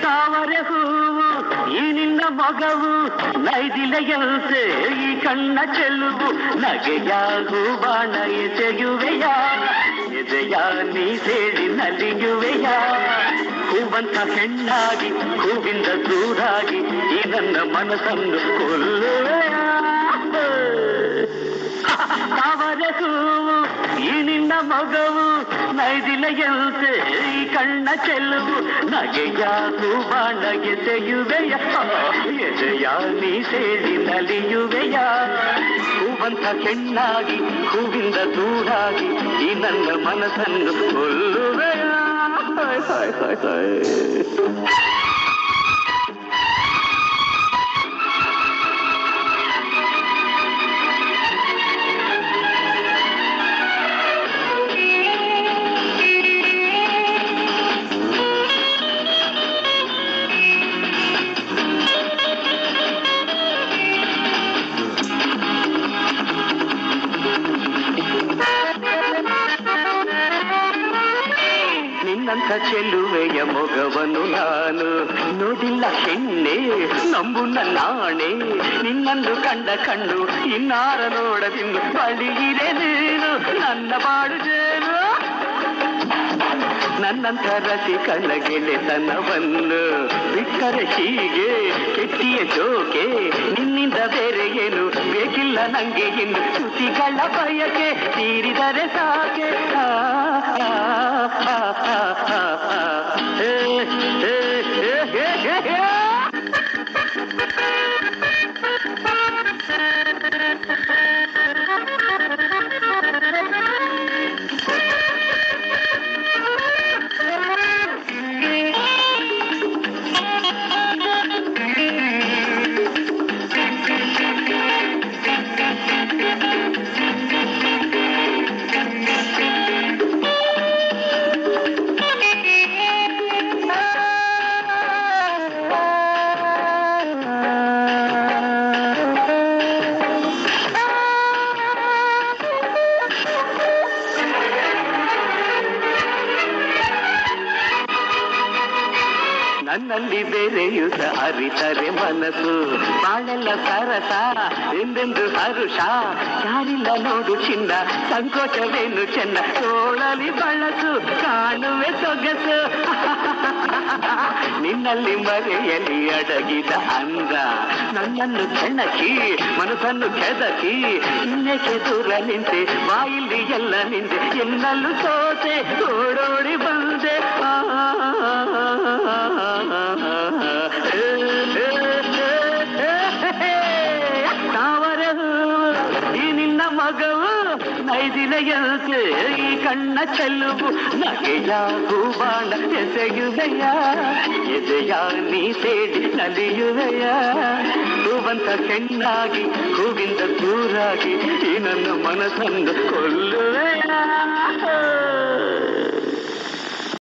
ತಾವರೆ ಹೂವು ಈ ನಿನ್ನ ಮಗವು ನೈದಿಲೆಯಂತೆ ಈ ಕಣ್ಣ ಚೆಲುವು ನಗೆಯಾಗು ಬಾಣ ಎಸೆಯುವೆಯ ಎದೆಯ ನೀ ಸೇರಿ ನಲಿಯುವೆಯ ಹೂವಂತ ಹೆಣ್ಣಾಗಿ ಹೂವಿಂದ ದೂರಾಗಿ ಈ ನನ್ನ ಮನಸ್ಸನ್ನು ಕೊಲ್ಲುವೆಯ ತಾವರೆ ಹೂವು ಈ ನಿನ್ನ ಮಗವು ನೈದಿಲೆಯಂತೆ ಈ ಕಣ್ಣ ಚೆಲುವು ನಗೆಯಾಗು ಬಾಣ ಎಸೆಯುವೆಯ ಎದೆಯ ನೀ ಸೇರಿ ನಲಿಯುವೆಯ ಹೂವಂತ ಹೆಣ್ಣಾಗಿ ಹೂವಿಂದ ದೂರಾಗಿ ಈ ನನ್ನ ಮನಸ್ಸನ್ನು ಕೊಲ್ಲುವೆಯ ನಿನ್ನಂಥ ಚೆಲುವೆಯ ಮೊಗವನ್ನು ನಾನು ನೋಡಿಲ್ಲ ಹೆಣ್ಣೆ ನಂಬು ನನ್ನಾಣೆ ನಿನ್ನನ್ನು ಕಂಡ ಕಣ್ಣು ಇನ್ನಾರ ನೋಡದಿನ್ನು ಬಳಿಗಿರೆ ನೀನು ನನ್ನ ಬಾಳು ಜೇನು ನನ್ನಂಥ ರಸಿಕನ ಗೆಳೆತನವನ್ನು ಬಿಟ್ಟರೆ ಹೀಗೆ ಕೆಟ್ಟಿಯ ಜೋಕೆ ನಿನ್ನಿಂದ ಬೇರೆ ಏನು ಬೇಕಿಲ್ಲ ನಂಗೆ ಇನ್ನು ಶ್ರುತಿಗಳ ಬಯಕೆ ತೀರಿದರೆ ಸಾಕೆ ನನ್ನಲ್ಲಿ ಬೆರೆಯುತ್ತ ಅರಿತರೆ ಮನಸ್ಸು ಬಾಳೆಲ್ಲ ಸರಸ ಎಂದೆಂದು ಹರುಷ ಯಾರಿಲ್ಲ ನೋಡು ಚಿನ್ನ ಸಂಕೋಚವೇನು ಚೆನ್ನ ತೋಳಲಿ ಬಳಸು ಕಾಣುವೆ ಸೊಗಸು ನಿನ್ನಲ್ಲಿ ಮರೆಯಲಿ ಅಡಗಿದ ಅಂದ ನನ್ನನ್ನು ಕೆಣಕಿ ಮನಸ್ಸನ್ನು ಕೆದಕಿ ಇನ್ನೇಕೆ ದೂರ ನಿಂತೆ ಬಾಯಿಲಿ ಎಲ್ಲ ನಿಂತೆ ಎನ್ನಲು ಸೋತೆ ಓಡೋಡಿ ಬಂದೆ ತಾವರೆ ಈ ನಿನ್ನ ಮಗವು ನೈದಿಲೆಯಂತೆ ಈ ಕಣ್ಣ ಚೆಲುವು ನಗೆಯಾಗು ಬಾಣ ಎಸೆಯುವೆಯ ಎದೆಯ ನೀ ಸೇಡಿ ನಲಿಯುವೆಯ ಹೂವಂತ ಹೆಣ್ಣಾಗಿ ಹೂವಿಂದ ದೂರಾಗಿ ಈ ನನ್ನ ಮನಸ್ಸನ್ನು ಕೊಲ್ಲುವೆಯ